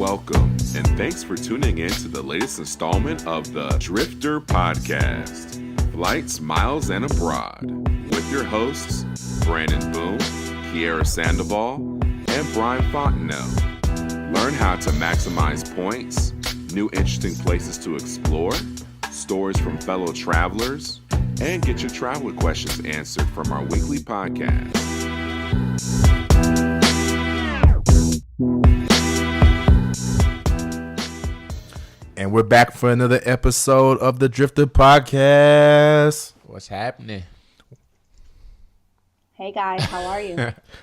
welcome, and thanks for tuning in to the latest installment of the Driftr Podcast, Flights, Miles, and Abroad, with your hosts, Brandon Boone, Kiera Sandoval, and Brian Fontenelle. Learn how to maximize points, new interesting places to explore, stories from fellow travelers, and get your traveler questions answered from our weekly podcast. And we're back for another episode of the Driftr Podcast. What's happening? Hey guys, how are you?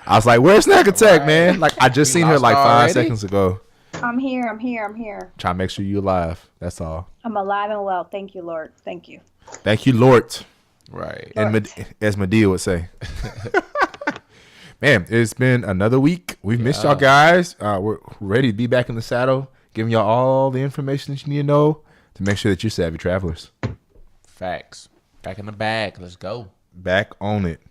I was like, where's Snack Attack, man? Like, I just seen her like 5 seconds ago. I'm here. Trying to make sure you're alive. That's all. I'm alive and well. Thank you, Lord. Thank you. Thank you, Lord. Right. And as Medea would say. Man, it's been another week. We've missed y'all guys. We're ready to be back in the saddle, giving y'all all the information that you need to know to make sure that you're savvy travelers. Facts. Back in the bag. Let's go. Back on it.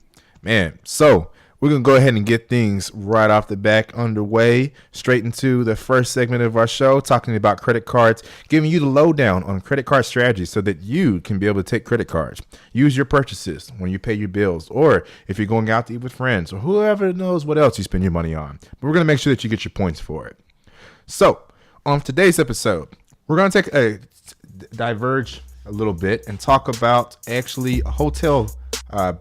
Man, so we're going to go ahead and get things right off the back underway, straight into the first segment of our show, talking about credit cards, giving you the lowdown on credit card strategies so that you can be able to take credit cards. Use your purchases when you pay your bills, or if you're going out to eat with friends, or whoever knows what else you spend your money on. But we're going to make sure that you get your points for it. So, on today's episode, we're going to take a diverge a little bit and talk about actually a hotel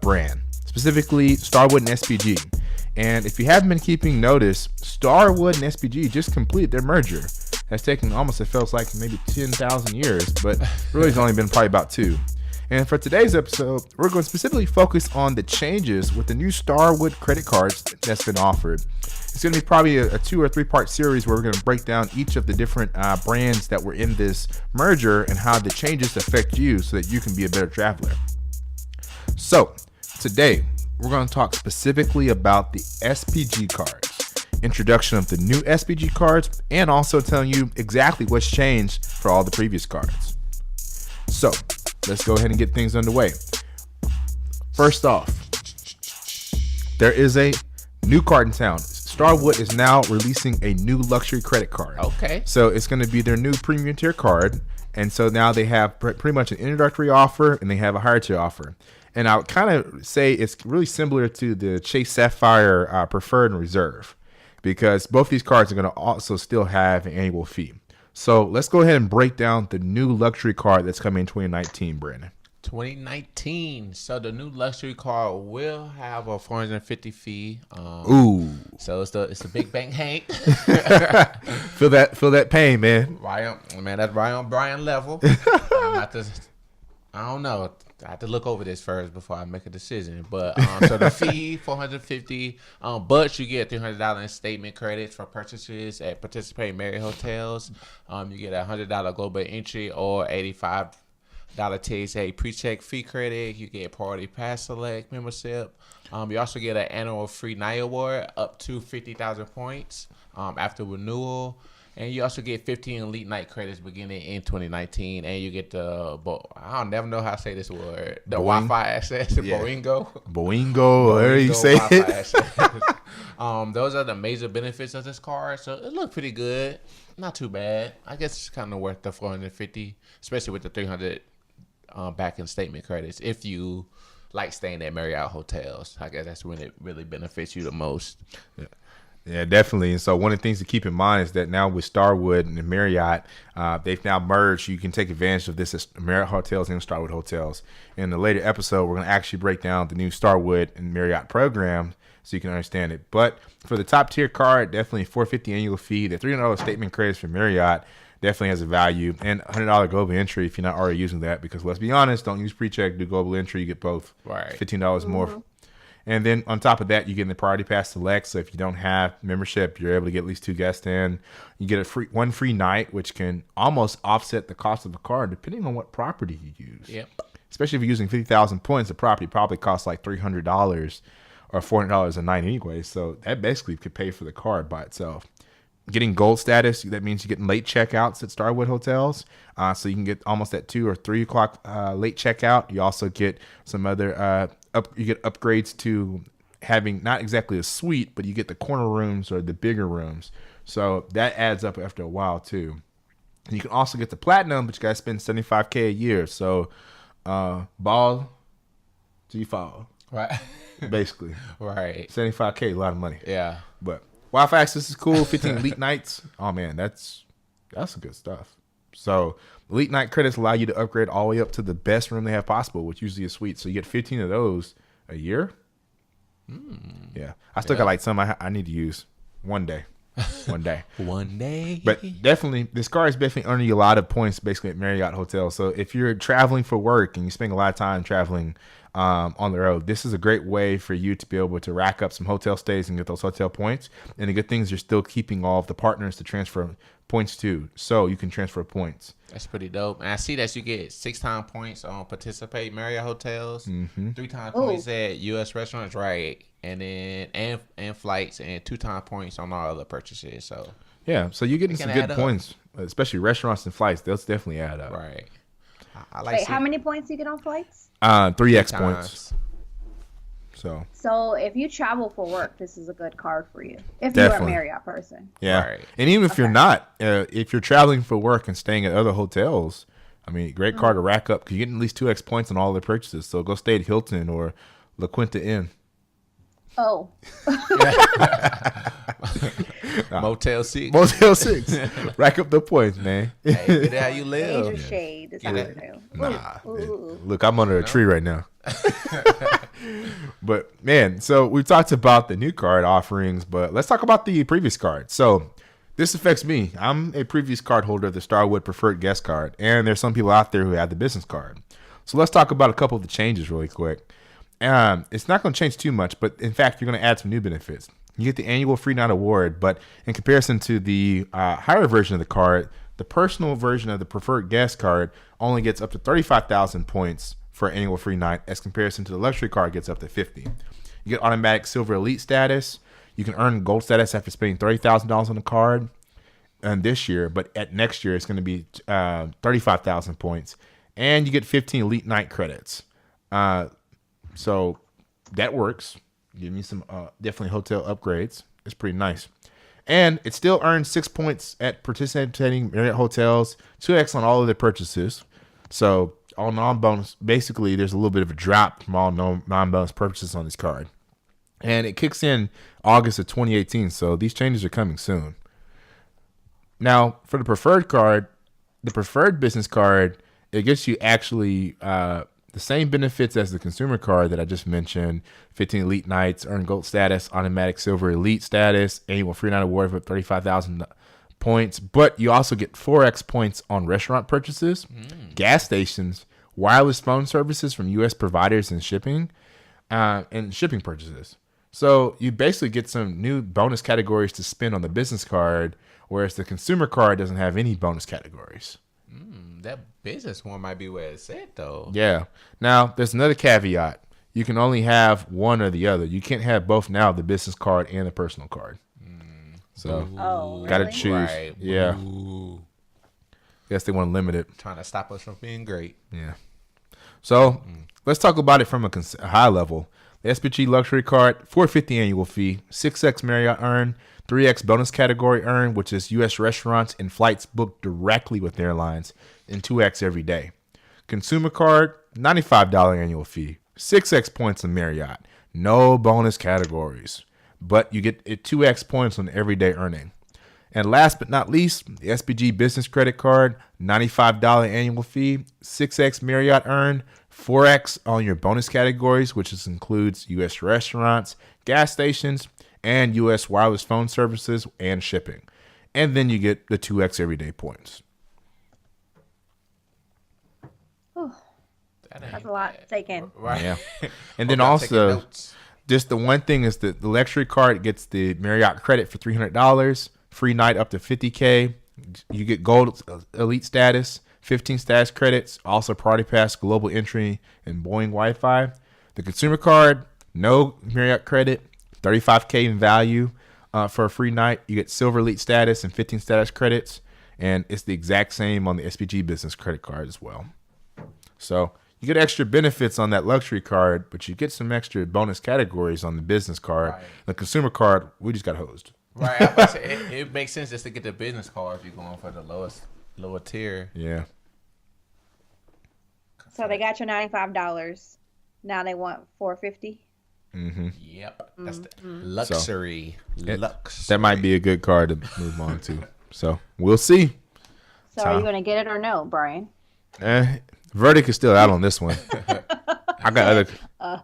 brand. Specifically Starwood and SPG. And if you haven't been keeping notice, Starwood and SPG just completed their merger. That's taken almost, it feels like maybe 10,000 years, but really it's only been probably about 2. And for today's episode, we're going to specifically focus on the changes with the new Starwood credit cards that's been offered. It's going to be probably a 2 or 3 part series where we're going to break down each of the different brands that were in this merger and how the changes affect you so that you can be a better traveler. So, today, we're going to talk specifically about the SPG cards, introduction of the new SPG cards, and also telling you exactly what's changed for all the previous cards. So, let's go ahead and get things underway. First off, there is a new card in town. Starwood is now releasing a new luxury credit card. Okay. So, it's going to be their new premium tier card. And so now they have pretty much an introductory offer and they have a higher tier offer. And I would kind of say it's really similar to the Chase Sapphire Preferred and Reserve, because both these cards are going to also still have an annual fee. So let's go ahead and break down the new luxury card that's coming in 2019, Brandon. 2019. So the new luxury card will have a $450 fee. Ooh. So it's the big bank Hank. Feel that pain, man. That's right on Brian level. I don't know. I have to look over this first before I make a decision. But so the fee $450, but you get $300 in statement credits for purchases at participating Marriott hotels. You get a $100 global entry or $85 TSA pre-check fee credit. You get Priority Pass Select membership. You also get an annual free night award up to 50,000 points after renewal. And you also get 15 elite night credits beginning in 2019. And you get I don't never know how to say this word, the Wi-Fi access, Boingo, whatever you say it. Those are the major benefits of this card. So it looked pretty good. Not too bad. I guess it's kind of worth the $450, especially with the 300 back in statement credits. If you like staying at Marriott hotels, I guess that's when it really benefits you the most. Yeah, definitely. And so one of the things to keep in mind is that now with Starwood and Marriott, they've now merged. You can take advantage of this as Marriott hotels and Starwood hotels. In the later episode, we're going to actually break down the new Starwood and Marriott program so you can understand it. But for the top tier card, definitely $450 annual fee. The $300 statement credits for Marriott definitely has a value, and $100 global entry if you're not already using that, because let's be honest, don't use pre-check, do global entry, you get both. Right. $15 more. And then on top of that, you get the Priority Pass Select. So if you don't have membership, you're able to get at least 2 guests in. You get one free night, which can almost offset the cost of the card, depending on what property you use. Yep. Especially if you're using 50,000 points, the property probably costs like $300 or $400 a night anyway. So that basically could pay for the card by itself. Getting gold status, that means you're getting late checkouts at Starwood hotels. So you can get almost at 2 or 3 o'clock late checkout. You also get some other you get upgrades to having not exactly a suite, but you get the corner rooms or the bigger rooms. So that adds up after a while too. And you can also get the platinum, but you got to spend $75K a year. So ball till you fall. Right. Basically. Right. $75K, a lot of money. Yeah. But Wi-Fi access is cool. 15 elite nights. Oh man, that's some good stuff. So elite night credits allow you to upgrade all the way up to the best room they have possible, which usually is suite. So you get 15 of those a year. Yeah, I still got like some I need to use one day. One day. But definitely, this card is definitely earning you a lot of points basically at Marriott hotels. So if you're traveling for work and you spend a lot of time traveling on the road, this is a great way for you to be able to rack up some hotel stays and get those hotel points. And the good thing is you're still keeping all of the partners to transfer points to, so you can transfer points. That's pretty dope. And I see that you get 6 times points on participate Marriott hotels, 3 times points at U.S. restaurants, right? And then and flights, and 2 times points on all other purchases. So yeah, so you're getting some good points, especially restaurants and flights. Those definitely add up. Right. I like. Wait, how many points you get on flights? 3x points. So if you travel for work, this is a good card for you. If Definitely. you're a Marriott person. Yeah. Right. And even if you're not, if you're traveling for work and staying at other hotels, I mean, great card to rack up because you get at least 2x points on all the purchases. So go stay at Hilton or La Quinta Inn. Oh. Motel 6. Motel 6. Rack up the points, man. Hey, get it how you live. Major shade is how I do. Nah. Ooh. Look, I'm under a tree right now. But, man, so we've talked about the new card offerings, but let's talk about the previous card. So this affects me. I'm a previous card holder of the Starwood Preferred Guest card, and there's some people out there who have the business card. So let's talk about a couple of the changes really quick. It's not going to change too much, but in fact, you're going to add some new benefits. You get the annual free night award, but in comparison to the higher version of the card, the personal version of the preferred guest card only gets up to 35,000 points for annual free night, as comparison to the luxury card gets up to 50. You get automatic silver elite status. You can earn gold status after spending $30,000 on the card this year, but at next year it's going to be 35,000 points, and you get 15 elite night credits. So that works. Give me some definitely hotel upgrades. It's pretty nice. And it still earns 6 points at participating Marriott hotels, 2x on all of their purchases. So all non-bonus, basically there's a little bit of a drop from all non-bonus purchases on this card. And it kicks in August of 2018, so these changes are coming soon. Now, for the preferred card, the preferred business card, it gets you actually the same benefits as the consumer card that I just mentioned: 15 elite nights, earn gold status, automatic silver elite status, annual free night award for 35,000 points. But you also get 4x points on restaurant purchases, gas stations, wireless phone services from U.S. providers, and shipping purchases. So you basically get some new bonus categories to spend on the business card, whereas the consumer card doesn't have any bonus categories. That business one might be where it's at, though. Yeah. Now, there's another caveat. You can only have one or the other. You can't have both now, the business card and the personal card. So, got to really? choose. Right. Yeah. Ooh. Guess they want to limit it. Trying to stop us from being great. Yeah. So, let's talk about it from a high level. The SPG luxury card, $450 annual fee, 6x Marriott earn, 3x bonus category earn, which is U.S. restaurants and flights booked directly with airlines, and 2x every day. Consumer card, $95 annual fee, 6x points in Marriott, no bonus categories, but you get 2x points on everyday earning. And last but not least, the SPG business credit card, $95 annual fee, 6x Marriott earn, 4x on your bonus categories, which includes U.S. restaurants, gas stations, and U.S. wireless phone services and shipping. And then you get the 2x everyday points. That's a lot to take in. Right. Yeah. And then I'm taking also, notes. just the one thing is that the luxury card gets the Marriott credit for $300, free night up to $50K. You get gold elite status, 15 status credits, also Party Pass, global entry, and Boeing Wi-Fi. The consumer card, no Marriott credit, $35K in value for a free night. You get silver elite status and 15 status credits, and it's the exact same on the SPG business credit card as well. So You get extra benefits on that luxury card, but you get some extra bonus categories on the business card. Right. The consumer card, we just got hosed. Right. I was about to say, it makes sense just to get the business card if you're going for the lower tier. Yeah. So they got your $95. Now they want $450. Mm-hmm. Yep. That's the luxury. That might be a good card to move on to. So we'll see. So are you going to get it or no, Brian? Verdict is still out on this one. I got other. I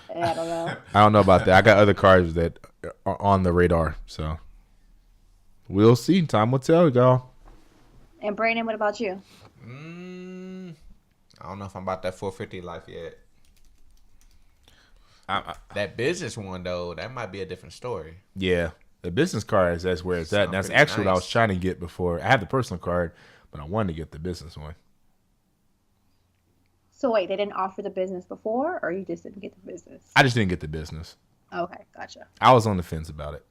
don't know. I don't know about that. I got other cards that are on the radar. So we'll see. Time will tell, y'all. And Brandon, what about you? I don't know if I'm about that 450 life yet. That business one though, that might be a different story. Yeah, the business card that's where it's at. And that's actually what I was trying to get before. I have the personal card, but I wanted to get the business one. So wait, they didn't offer the business before, or you just didn't get the business? I just didn't get the business. Okay, gotcha. I was on the fence about it.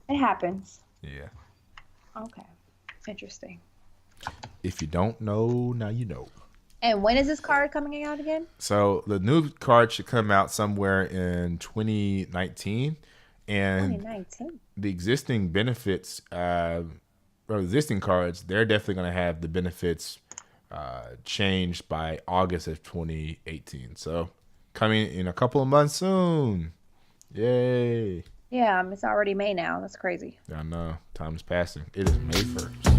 It happens. Yeah. Okay, interesting. If you don't know, now you know. And when is this card coming out again? So the new card should come out somewhere in 2019. And 2019. The existing benefits, or existing cards, they're definitely going to have the benefits changed by August of 2018. So coming in a couple of months soon. Yay. Yeah, it's already May now. That's crazy. I know. Time is passing. It is May 1st.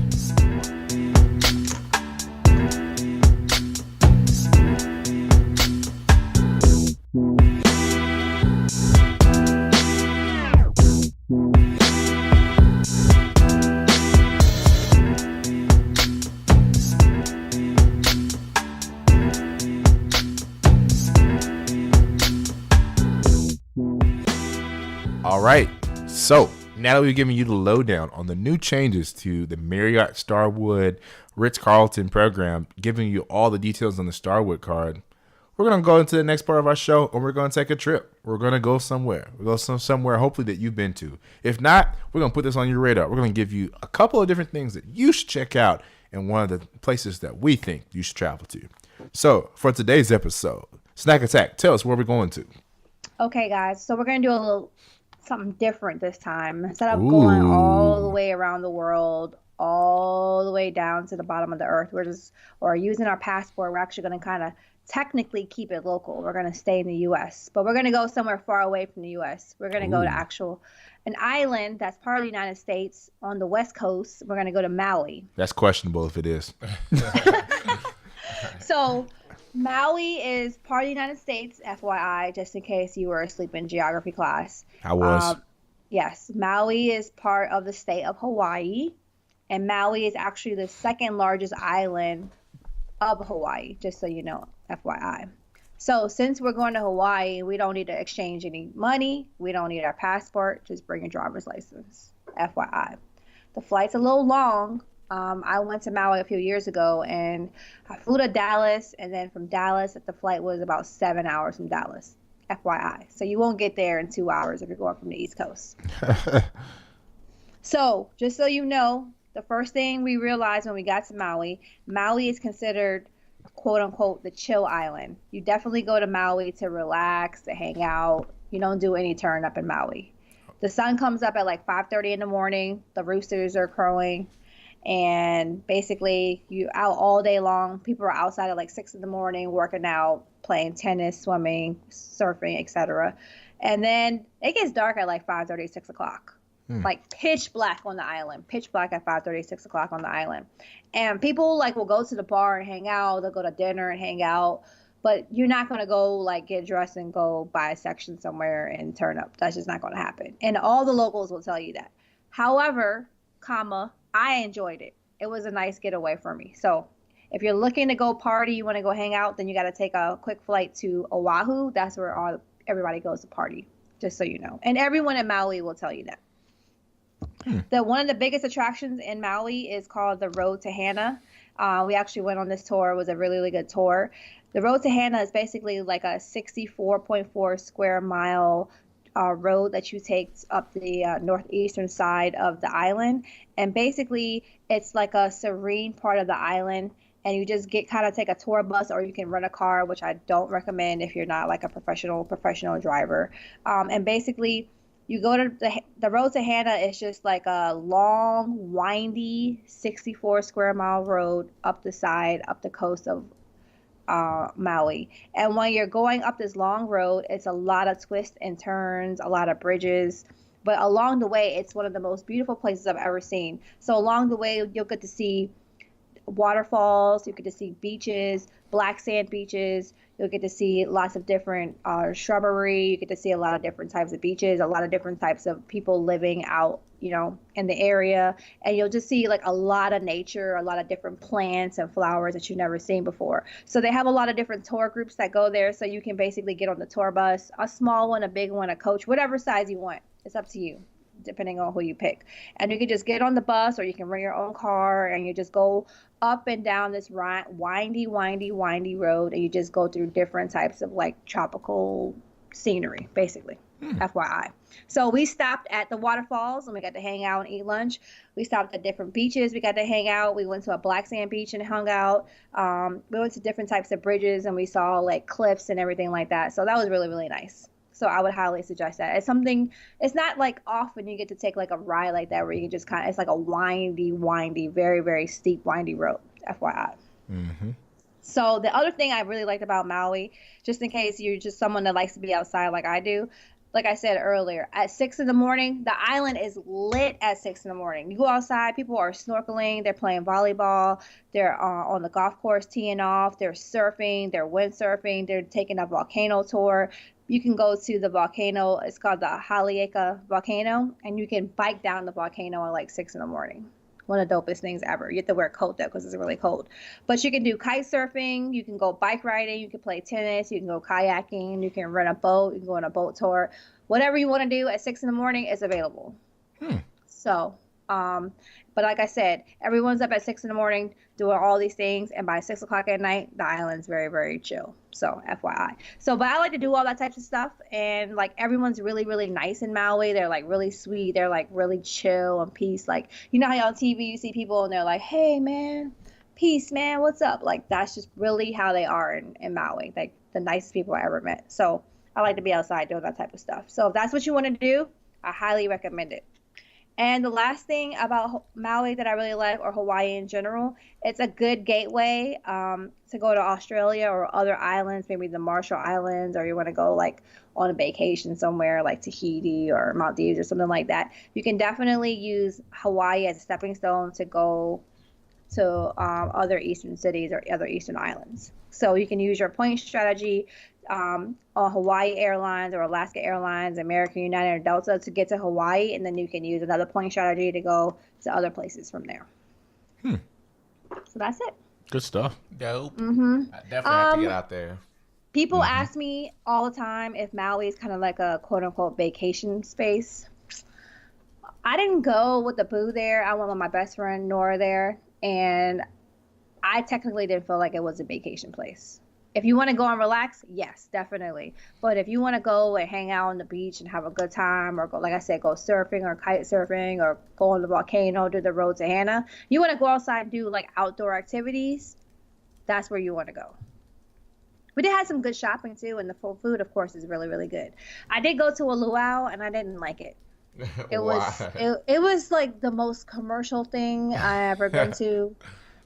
All right, so now that we've given you the lowdown on the new changes to the Marriott Starwood Ritz-Carlton program, giving you all the details on the Starwood card, we're going to go into the next part of our show, and we're going to take a trip. We're going to go somewhere. We'll go somewhere hopefully that you've been to. If not, we're going to put this on your radar. We're going to give you a couple of different things that you should check out in one of the places that we think you should travel to. So for today's episode, Snack Attack, tell us where we're going to. Okay, guys, so we're going to do a little something different this time. Instead of going all the way around the world, all the way down to the bottom of the earth, or using our passport, we're actually going to kind of technically keep it local. We're going to stay in the U.S., but we're going to go somewhere far away from the U.S. We're going to go to an island that's part of the United States on the West Coast. We're going to go to Maui. That's questionable if it is. So Maui is part of the United States, FYI, just in case you were asleep in geography class. I was. Yes, Maui is part of the state of Hawaii, and Maui is actually the second largest island of Hawaii, just so you know, FYI. So since we're going to Hawaii, we don't need to exchange any money. We don't need our passport. Just bring your driver's license, FYI. The flight's a little long. I went to Maui a few years ago, and I flew to Dallas, and then from Dallas, the flight was about 7 hours from Dallas, FYI. So you won't get there in 2 hours if you're going from the East Coast. So just so you know, the first thing we realized when we got to Maui is considered, quote unquote, the chill island. You definitely go to Maui to relax, to hang out. You don't do any turn up in Maui. The sun comes up at like 5:30 in the morning. The roosters are crowing. And basically, you're out all day long. People are outside at like 6 in the morning, working out, playing tennis, swimming, surfing, etc. And then it gets dark at like 5:30, 6 o'clock. Like pitch black on the island. Pitch black at 5:30, 6 o'clock on the island. And people like will go to the bar and hang out. They'll go to dinner and hang out. But you're not going to go like get dressed and go buy a section somewhere and turn up. That's just not going to happen. And all the locals will tell you that. However, I enjoyed it. It was a nice getaway for me. So if you're looking to go party, you want to go hang out, then you got to take a quick flight to Oahu. That's where everybody goes to party, just so you know. And everyone in Maui will tell you that. One of the biggest attractions in Maui is called the Road to Hana. We actually went on this tour. It was a really, really good tour. The Road to Hana is basically like a 64.4 square mile road that you take up the northeastern side of the island. And basically, it's like a serene part of the island. and you just take a tour bus, or you can rent a car, which I don't recommend if you're not like a professional driver. And basically, you go to the road to Hannah is just like a long, windy 64 square mile road up the coast of Maui. And when you're going up this long road, it's a lot of twists and turns, a lot of bridges. But along the way, it's one of the most beautiful places I've ever seen. So along the way, you'll get to see waterfalls, you get to see beaches, black sand beaches. You'll get to see lots of different shrubbery. You get to see a lot of different types of beaches, a lot of different types of people living out, in the area. And you'll just see like a lot of nature, a lot of different plants and flowers that you've never seen before. So they have a lot of different tour groups that go there. So you can basically get on the tour bus, a small one, a big one, a coach, whatever size you want. It's up to you, depending on who you pick. And you can just get on the bus, or you can rent your own car, and you just go up and down this windy road, and you just go through different types of like tropical scenery, basically. FYI. So we stopped at the waterfalls, and we got to hang out and eat lunch. We stopped at different beaches. We got to hang out. We went to a black sand beach and hung out. We went to different types of bridges, and we saw like cliffs and everything like that. So that was really, really nice. So I would highly suggest that. It's not like often you get to take like a ride like that where you can just it's like a windy, very, very steep, windy road, FYI. Mm-hmm. So the other thing I really liked about Maui, just in case you're just someone that likes to be outside like I do, like I said earlier, at 6 a.m, the island is lit at 6 a.m. You go outside, people are snorkeling, they're playing volleyball, they're on the golf course teeing off, they're surfing, they're windsurfing, they're taking a volcano tour. You can go to the volcano. It's called the Haleakala volcano, and you can bike down the volcano at like 6 a.m. One of the dopest things ever. You have to wear a coat though, because it's really cold. But you can do kite surfing. You can go bike riding. You can play tennis. You can go kayaking. You can rent a boat. You can go on a boat tour. Whatever you want to do at 6 a.m. is available. So, but like I said, everyone's up at 6 a.m. doing all these things, and by 6 o'clock at night, the island's very, very chill. So FYI. So, but I like to do all that types of stuff, and like everyone's really, really nice in Maui. They're like really sweet. They're like really chill and peace. Like, you know how on TV you see people and they're like, "Hey man, peace man, what's up?" Like that's just really how they are in Maui. Like the nicest people I ever met. So I like to be outside doing that type of stuff. So if that's what you want to do, I highly recommend it. And the last thing about Maui that I really like, or Hawaii in general, it's a good gateway to go to Australia or other islands, maybe the Marshall Islands, or you want to go like on a vacation somewhere like Tahiti or Maldives or something like that. You can definitely use Hawaii as a stepping stone to go to other eastern cities or other eastern islands. So you can use your point strategy on Hawaii Airlines or Alaska Airlines, American United, or Delta to get to Hawaii, and then you can use another point strategy to go to other places from there. So that's it. Good stuff. Dope. Mm-hmm. I definitely have to get out there. People ask me all the time if Maui is kind of like a quote-unquote vacation space. I didn't go with the boo there. I went with my best friend Nora there, and I technically didn't feel like it was a vacation place. If you want to go and relax, yes, definitely. But if you want to go and hang out on the beach and have a good time, or go, like I said, go surfing or kite surfing, or go on the volcano, do the road to Hannah, you want to go outside and do like outdoor activities, that's where you want to go. We did have some good shopping too, and the food, of course, is really, really good. I did go to a luau, and I didn't like it. It was like the most commercial thing I ever been to.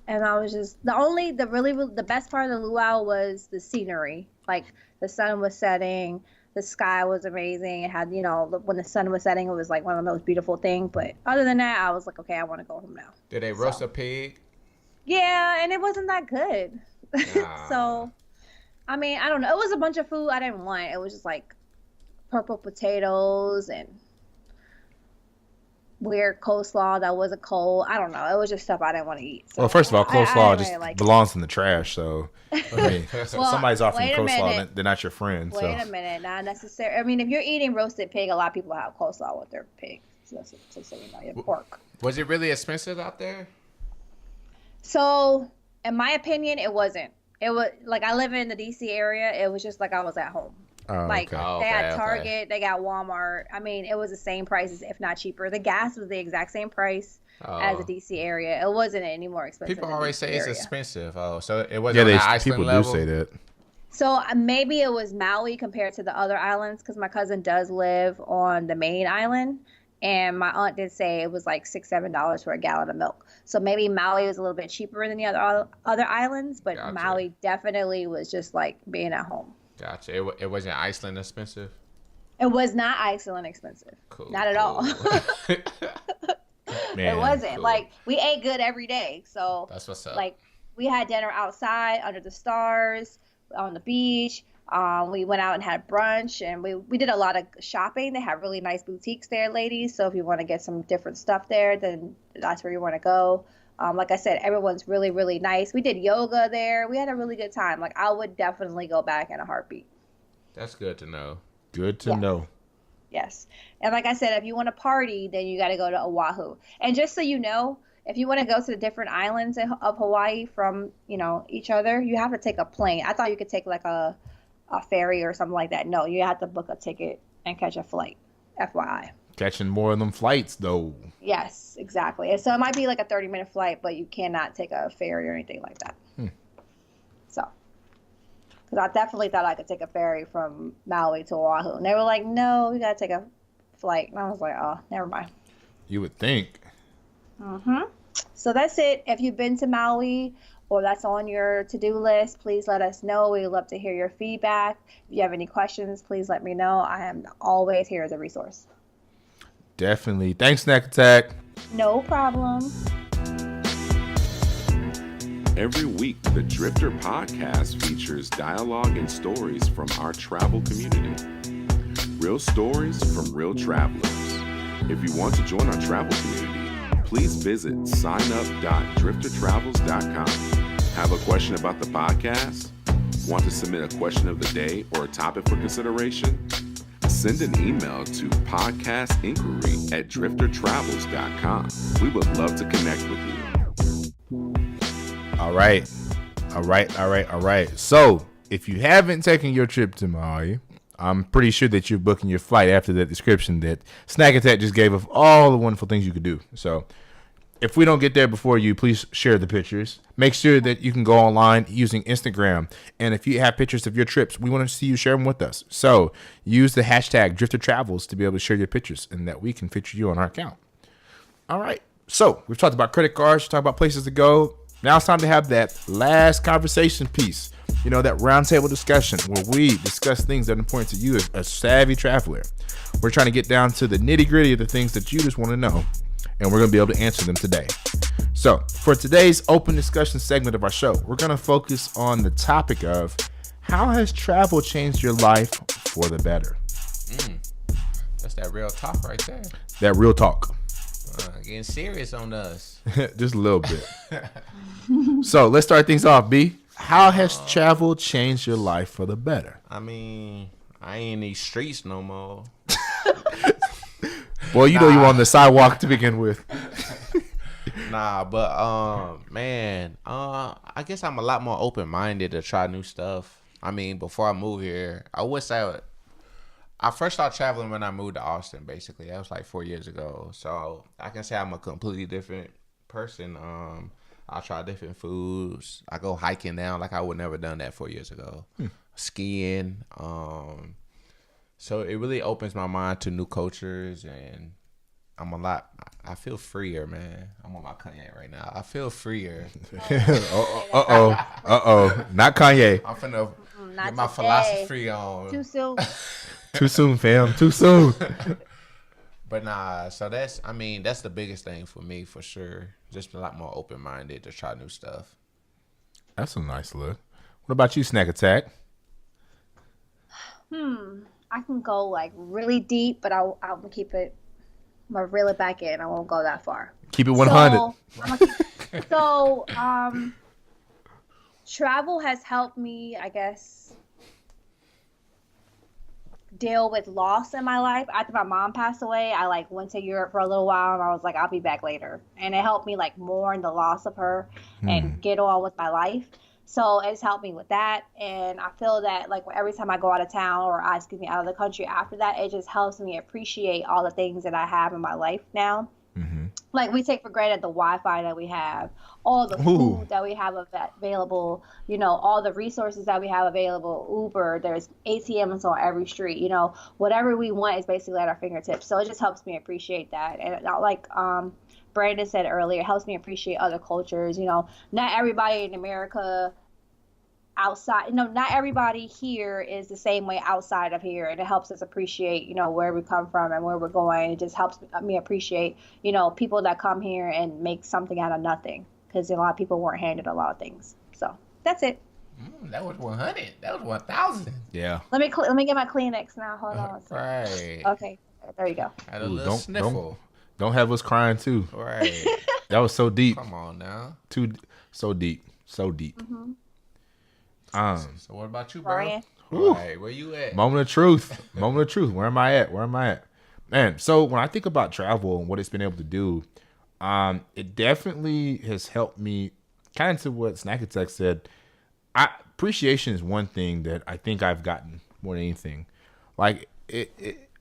And I was just the best part of the luau was the scenery. Like the sun was setting, the sky was amazing. It had, when the sun was setting, it was like one of the most beautiful things. But other than that, I was like, okay, I want to go home now. Did they roast a pig? Yeah, and it wasn't that good. So, I mean, I don't know. It was a bunch of food I didn't want. It was just like purple potatoes and weird coleslaw that wasn't cold. I don't know. It was just stuff I didn't want to eat. So well, first of all, coleslaw just really belongs in the trash. So, I mean, somebody's offering wait a coleslaw, minute. they're not your friend. Wait a minute. Not necessarily. I mean, if you're eating roasted pig, a lot of people have coleslaw with their pig. So you know, you have pork. Was it really expensive out there? So, in my opinion, it wasn't. It was like I live in the DC area. It was just like I was at home. Oh, Like okay. Oh, they had okay. Target, they got Walmart. I mean, it was the same prices, if not cheaper. The gas was the exact same price as the Oh. DC area. It wasn't any more expensive. People than always DC say it's area. expensive. Oh, so it wasn't Yeah, on they the Iceland people level? do say that. So maybe it was Maui compared to the other islands because my cousin does live on the main island, and my aunt did say it was like $6-7 for a gallon of milk. So maybe Maui was a little bit cheaper than the other islands, but Gotcha. Maui definitely was just like being at home. Gotcha. It wasn't Iceland expensive? It was not Iceland expensive, Cool. not at all. Man, It wasn't. cool. Like we ate good every day, so That's what's up. like we had dinner outside under the stars on the beach. We went out and had brunch, and we did a lot of shopping. They have really nice boutiques there, ladies. So if you want to get some different stuff there, then that's where you want to go. Like I said, everyone's really, really nice. We did yoga there. We had a really good time. Like I would definitely go back in a heartbeat. That's good to know. good to Yes. know. Yes. And like I said, if you want to party, then you got to go to Oahu. And just so you know, if you want to go to the different islands of Hawaii from, each other, you have to take a plane. I thought you could take like a ferry or something like that. No, you have to book a ticket and catch a flight. FYI. Catching more of them flights though. Yes, exactly. And so it might be like a 30-minute flight, but you cannot take a ferry or anything like that. So, because I definitely thought I could take a ferry from Maui to Oahu. And they were like, no, you got to take a flight. And I was like, oh, never mind. You would think. So that's it. If you've been to Maui or that's on your to-do list, please let us know. We'd love to hear your feedback. If you have any questions, please let me know. I am always here as a resource. Definitely. Thanks, Snack Attack. No problem. Every week, the Driftr Podcast features dialogue and stories from our travel community. Real stories from real travelers. If you want to join our travel community, please visit signup.driftertravels.com. Have a question about the podcast? Want to submit a question of the day or a topic for consideration? Send an email to podcastinquiry@driftertravels.com. We would love to connect with you. All right. So, if you haven't taken your trip to Maui, I'm pretty sure that you're booking your flight after that description that Snack Attack just gave of all the wonderful things you could do. So, if we don't get there before you, please share the pictures. Make sure that you can go online using Instagram. And if you have pictures of your trips, we want to see you share them with us. So, use the hashtag Driftr Travels to be able to share your pictures and that we can feature you on our account. All right. So, we've talked about credit cards, talked about places to go. Now it's time to have that last conversation piece. That roundtable discussion where we discuss things that are important to you as a savvy traveler. We're trying to get down to the nitty gritty of the things that you just want to know, and we're going to be able to answer them today. So for today's open discussion segment of our show, we're going to focus on the topic of how has travel changed your life for the better? That's that real talk right there. That real talk. Getting serious on us. Just a little bit. So let's start things off, B. How has travel changed your life for the better? I mean, I ain't in these streets no more. Well, you were on the sidewalk to begin with. Nah, but man, I guess I'm a lot more open-minded to try new stuff. I mean, before I moved here, I would say I first started traveling when I moved to Austin. Basically, that was like 4 years ago. So I can say I'm a completely different person. I try different foods. I go hiking now, like I would never done that 4 years ago. Skiing. So it really opens my mind to new cultures, and I feel freer, man. I'm on my Kanye right now. I feel freer. Uh-oh. Not Kanye. I'm finna Not get my today. philosophy on. Too soon. Too soon, fam. Too soon. But nah, so that's the biggest thing for me, for sure. Just a lot more open-minded to try new stuff. That's a nice look. What about you, Snack Attack? I can go like really deep, but I'll keep it. I'm gonna reel it back in. I won't go that far. Keep it 100. So, travel has helped me, I guess, deal with loss in my life. After my mom passed away, I went to Europe for a little while, and I was like, I'll be back later. And it helped me mourn the loss of her and get on with my life. So it's helped me with that. And I feel that like every time I go out of town or out of the country after that, it just helps me appreciate all the things that I have in my life now. Mm-hmm. Like we take for granted the Wi-Fi that we have, all the food that we have available, you know, all the resources that we have available. Uber, there's ATMs on every street, you know, whatever we want is basically at our fingertips. So it just helps me appreciate that. And like Brandon said earlier, it helps me appreciate other cultures. You know, not everybody in America outside, you know, not everybody here is the same way outside of here, and it helps us appreciate, you know, where we come from and where we're going. It just helps me appreciate, you know, people that come here and make something out of nothing, because a lot of people weren't handed a lot of things. So that's it. That was 100. That was 1,000. Yeah. Let me get my Kleenex now. Hold on. Right. Okay, there you go. Had a little sniffle. Don't have us crying too. Right. That was so deep. Come on now. So deep. Mm-hmm. So what about you, bro? Brian? Right, where you at? Moment of truth. Where am I at? Man, so when I think about travel and what it's been able to do, it definitely has helped me, kind of to what Snack Attack said. Appreciation is one thing that I think I've gotten more than anything. Like,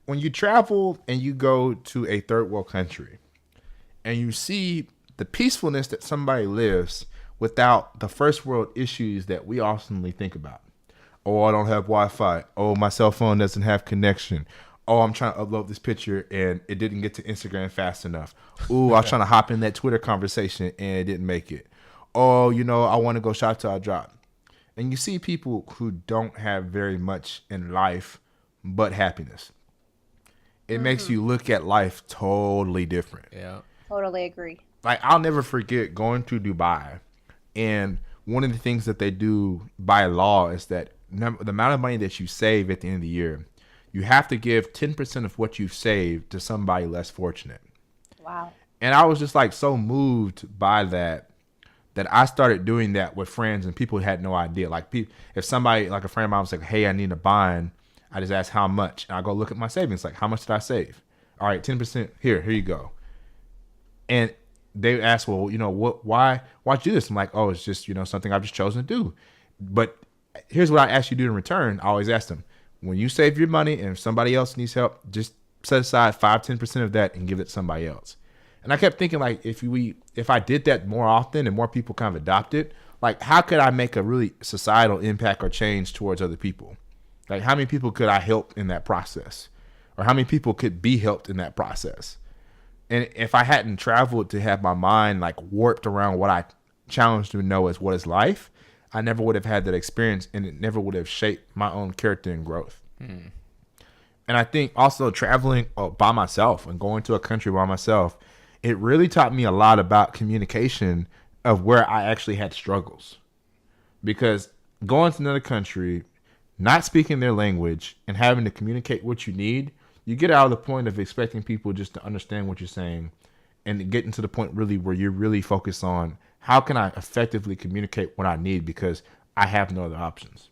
when you travel and you go to a third world country and you see the peacefulness that somebody lives without the first world issues that we often think about. Oh, I don't have Wi-Fi. Oh, my cell phone doesn't have connection. Oh, I'm trying to upload this picture and it didn't get to Instagram fast enough. Ooh, I was trying to hop in that Twitter conversation and it didn't make it. Oh, you know, I want to go shop till I drop. And you see people who don't have very much in life but happiness. It makes you look at life totally different. Yeah. Totally agree. Like, I'll never forget going to Dubai. And one of the things that they do by law is that the amount of money that you save at the end of the year, you have to give 10% of what you've saved to somebody less fortunate. Wow. And I was just like so moved by that I started doing that with friends, and people had no idea. Like, if somebody, like a friend of mine was like, hey, I need a bind, I just ask how much. And I go look at my savings, like, how much did I save? All right, 10%, here you go. And they ask, well, you know, why'd you do this? I'm like, oh, it's just, you know, something I've just chosen to do. But here's what I ask you to do in return. I always ask them, when you save your money and if somebody else needs help, just set aside 5-10% of that and give it to somebody else. And I kept thinking, like, if I did that more often and more people kind of adopt it, like, how could I make a really societal impact or change towards other people? Like, how many people could I help in that process? Or how many people could be helped in that process? And if I hadn't traveled to have my mind like warped around what I challenged to know as what is life, I never would have had that experience, and it never would have shaped my own character and growth. And I think also traveling by myself and going to a country by myself, it really taught me a lot about communication of where I actually had struggles. Because going to another country, not speaking their language, and having to communicate what you need, you get out of the point of expecting people just to understand what you're saying, and getting to the point really where you're really focused on how can I effectively communicate what I need, because I have no other options.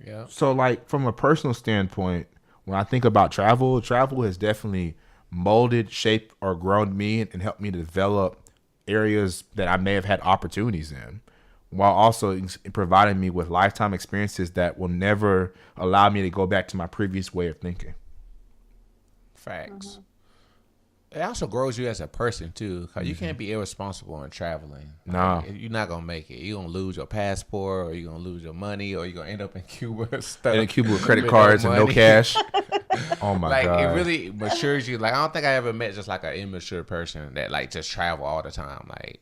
Yeah. So, like, from a personal standpoint, when I think about travel has definitely molded, shaped, or grown me and helped me to develop areas that I may have had opportunities in, while also providing me with lifetime experiences that will never allow me to go back to my previous way of thinking. Facts. It also grows you as a person, too, because you can't be irresponsible in traveling. No. Like, you're not going to make it. You're going to lose your passport, or you're going to lose your money, or you're going to end up in Cuba. And in Cuba with credit cards and no cash. Oh, my God. It really matures you. Like, I don't think I ever met just, like, an immature person that, like, just travel all the time. Like,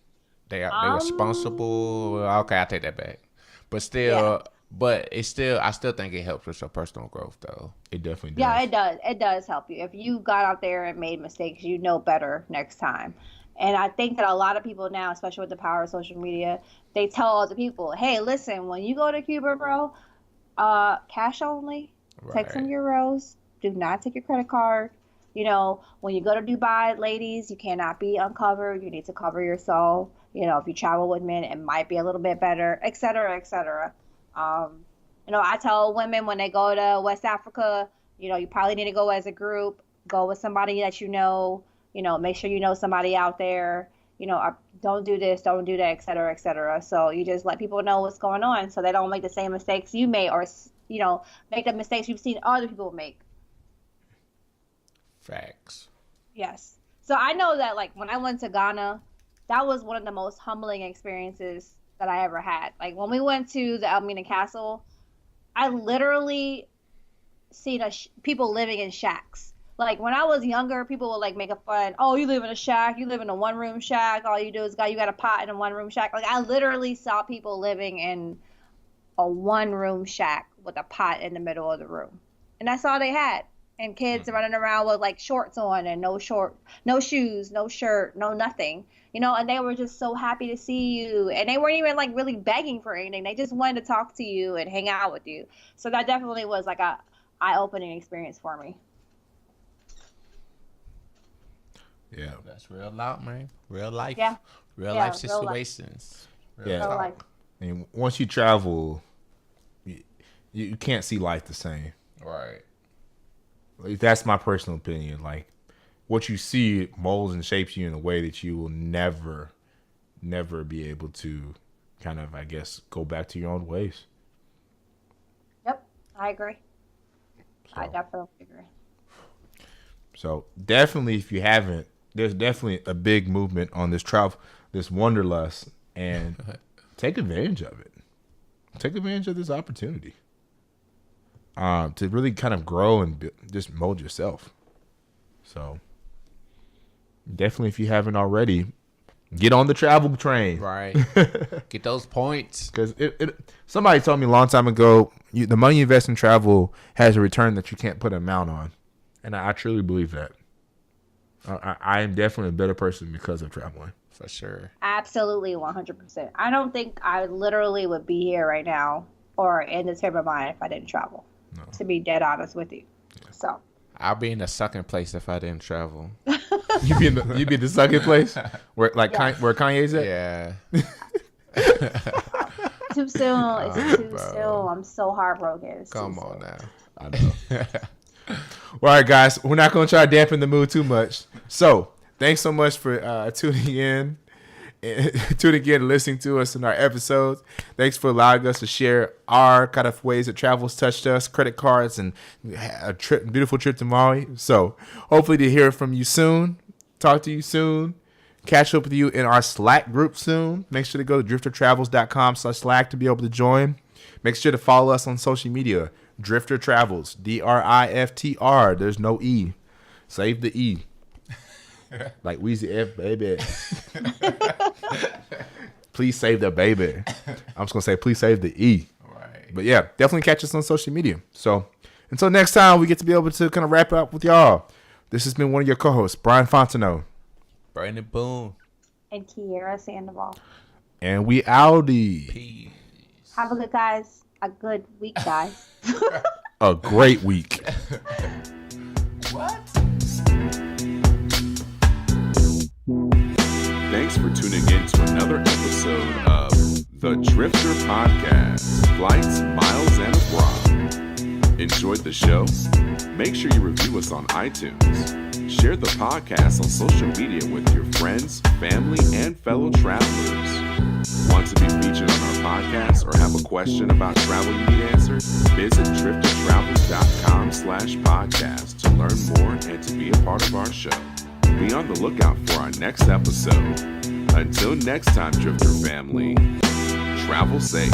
they're responsible. Okay, I take that back. But still, I still think it helps with your personal growth, though. It definitely does. Yeah, it does. It does help you. If you got out there and made mistakes, you know better next time. And I think that a lot of people now, especially with the power of social media, they tell other people, hey, listen, when you go to Cuba, bro, cash only, take some euros, do not take your credit card. You know, when you go to Dubai, ladies, you cannot be uncovered. You need to cover yourself. You know, if you travel with men, it might be a little bit better, et cetera, et cetera. You know, I tell women when they go to West Africa, you know, you probably need to go as a group, go with somebody that you know, make sure you know somebody out there. don't do this, don't do that, et cetera, et cetera. So you just let people know what's going on so they don't make the same mistakes you made, or, make the mistakes you've seen other people make. Facts. Yes. So I know that, like, when I went to Ghana, that was one of the most humbling experiences that I ever had. Like, when we went to the Elmina Castle, I literally seen people living in shacks. Like, when I was younger, people would, like, make a fun, oh, you live in a shack, you live in a one-room shack, all you do is you got a pot in a one-room shack. Like, I literally saw people living in a one-room shack with a pot in the middle of the room. And that's all they had. And kids running around with, like, shorts on and no shoes, no shirt, no nothing. And they were just so happy to see you. And they weren't even, like, really begging for anything. They just wanted to talk to you and hang out with you. So that definitely was, like, a eye-opening experience for me. Yeah, that's real life, man. Real life. Yeah. Real life situations. Yeah. Real life. And once you travel, you can't see life the same. Right. Like, that's my personal opinion. Like, what you see molds and shapes you in a way that you will never be able to kind of, I guess, go back to your own ways. Yep, I agree. I definitely agree. So definitely, if you haven't, there's definitely a big movement on this wanderlust, and take advantage of it. Take advantage of this opportunity to really kind of grow and just mold yourself. So definitely, if you haven't already, get on the travel train. Right. Get those points. Because somebody told me a long time ago, the money you invest in travel has a return that you can't put an amount on. And I truly believe that. I am definitely a better person because of traveling. For sure. Absolutely, 100%. I don't think I literally would be here right now or in this frame of mind if I didn't travel. No. To be dead honest with you. Yeah. So I'll be in the sucking place if I didn't travel. You be in the sucking place where where Kanye's at? Yeah. Too soon. It's too soon. I'm so heartbroken. Come on now. I know. All right, guys, we're not going to try to dampen the mood too much. So, thanks so much for tuning in and listening to us in our episodes. Thanks for allowing us to share our kind of ways that travel's touched us, credit cards, and a beautiful trip to Maui. So, hopefully to hear from you soon. Talk to you soon. Catch up with you in our Slack group soon. Make sure to go to driftertravels.com/Slack to be able to join. Make sure to follow us on social media. Driftr Travels, DRIFTR. There's no E. Save the E. Like Weezy F, baby. Please save the baby. I'm just going to say, please save the E. Right. But yeah, definitely catch us on social media. So until next time, we get to be able to kind of wrap it up with y'all. This has been one of your co-hosts, Brian Fontenot. Brandon Boone. And Kiera Sandoval. And we outie. Peace. Have a good week, guys. A great week. What? Thanks for tuning in to another episode of the Driftr Podcast, Flights, Miles, and Abroad. Enjoyed the show? Make sure you review us on iTunes. Share the podcast on social media with your friends, family, and fellow travelers. Want to be featured on our podcast or have a question about travel you need answered? Visit driftertravels.com/podcast to learn more and to be a part of our show. Be on the lookout for our next episode. Until next time, Drifter family, travel safe.